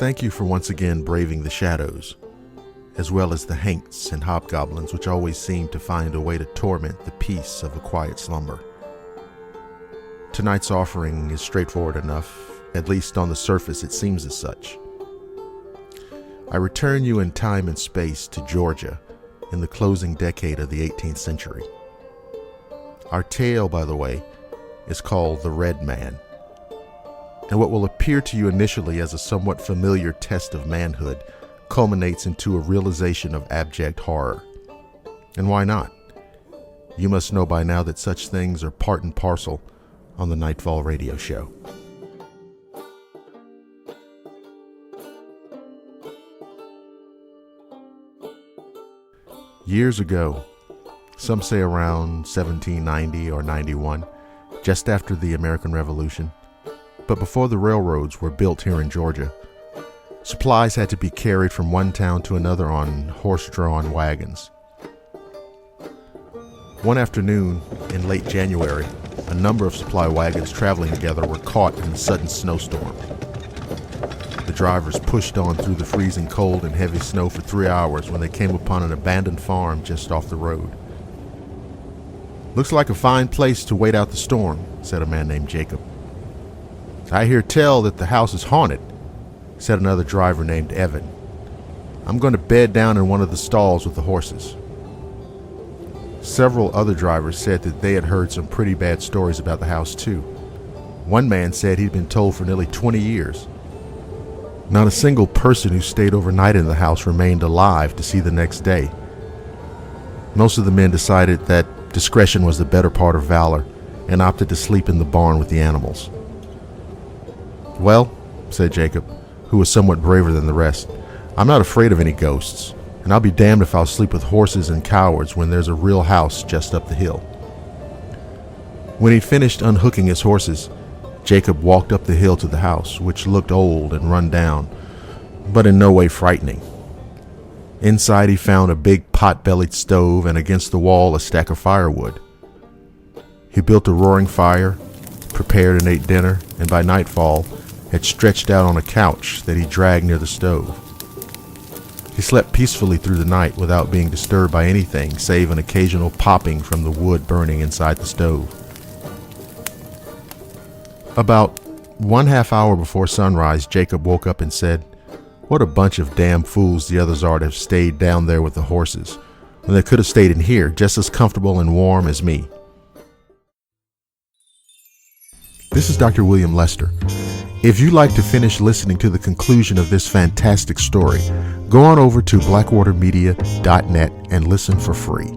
Thank you for once again braving the shadows, as well as the haints and hobgoblins which always seem to find a way to torment the peace of a quiet slumber. Tonight's offering is straightforward enough, at least on the surface it seems as such. I return you in time and space to Georgia in the closing decade of the 18th century. Our tale, by the way, is called The Red Man, and what will appear to you initially as a somewhat familiar test of manhood culminates into a realization of abject horror. And why not? You must know by now that such things are part and parcel on the Nightfall radio show. Years ago, some say around 1790 or 91, just after the American Revolution, but before the railroads were built here in Georgia, supplies had to be carried from one town to another on horse-drawn wagons. One afternoon in late January, a number of supply wagons traveling together were caught in a sudden snowstorm. The drivers pushed on through the freezing cold and heavy snow for 3 hours when they came upon an abandoned farm just off the road. "Looks like a fine place to wait out the storm," said a man named Jacob. "I hear tell that the house is haunted," said another driver named Evan. "I'm going to bed down in one of the stalls with the horses." Several other drivers said that they had heard some pretty bad stories about the house too. One man said he'd been told for nearly 20 years. Not a single person who stayed overnight in the house remained alive to see the next day. Most of the men decided that discretion was the better part of valor and opted to sleep in the barn with the animals. "Well," said Jacob, who was somewhat braver than the rest, "I'm not afraid of any ghosts, and I'll be damned if I'll sleep with horses and cowards when there's a real house just up the hill." When he'd finished unhooking his horses, Jacob walked up the hill to the house, which looked old and run down, but in no way frightening. Inside he found a big pot-bellied stove and against the wall a stack of firewood. He built a roaring fire, prepared and ate dinner, and by nightfall had stretched out on a couch that he dragged near the stove. He slept peacefully through the night without being disturbed by anything save an occasional popping from the wood burning inside the stove. About 1/2 hour before sunrise, Jacob woke up and said, "What a bunch of damn fools the others are to have stayed down there with the horses, when they could have stayed in here just as comfortable and warm as me." This is Dr. William Lester. If you'd like to finish listening to the conclusion of this fantastic story, go on over to blackwatermedia.net and listen for free.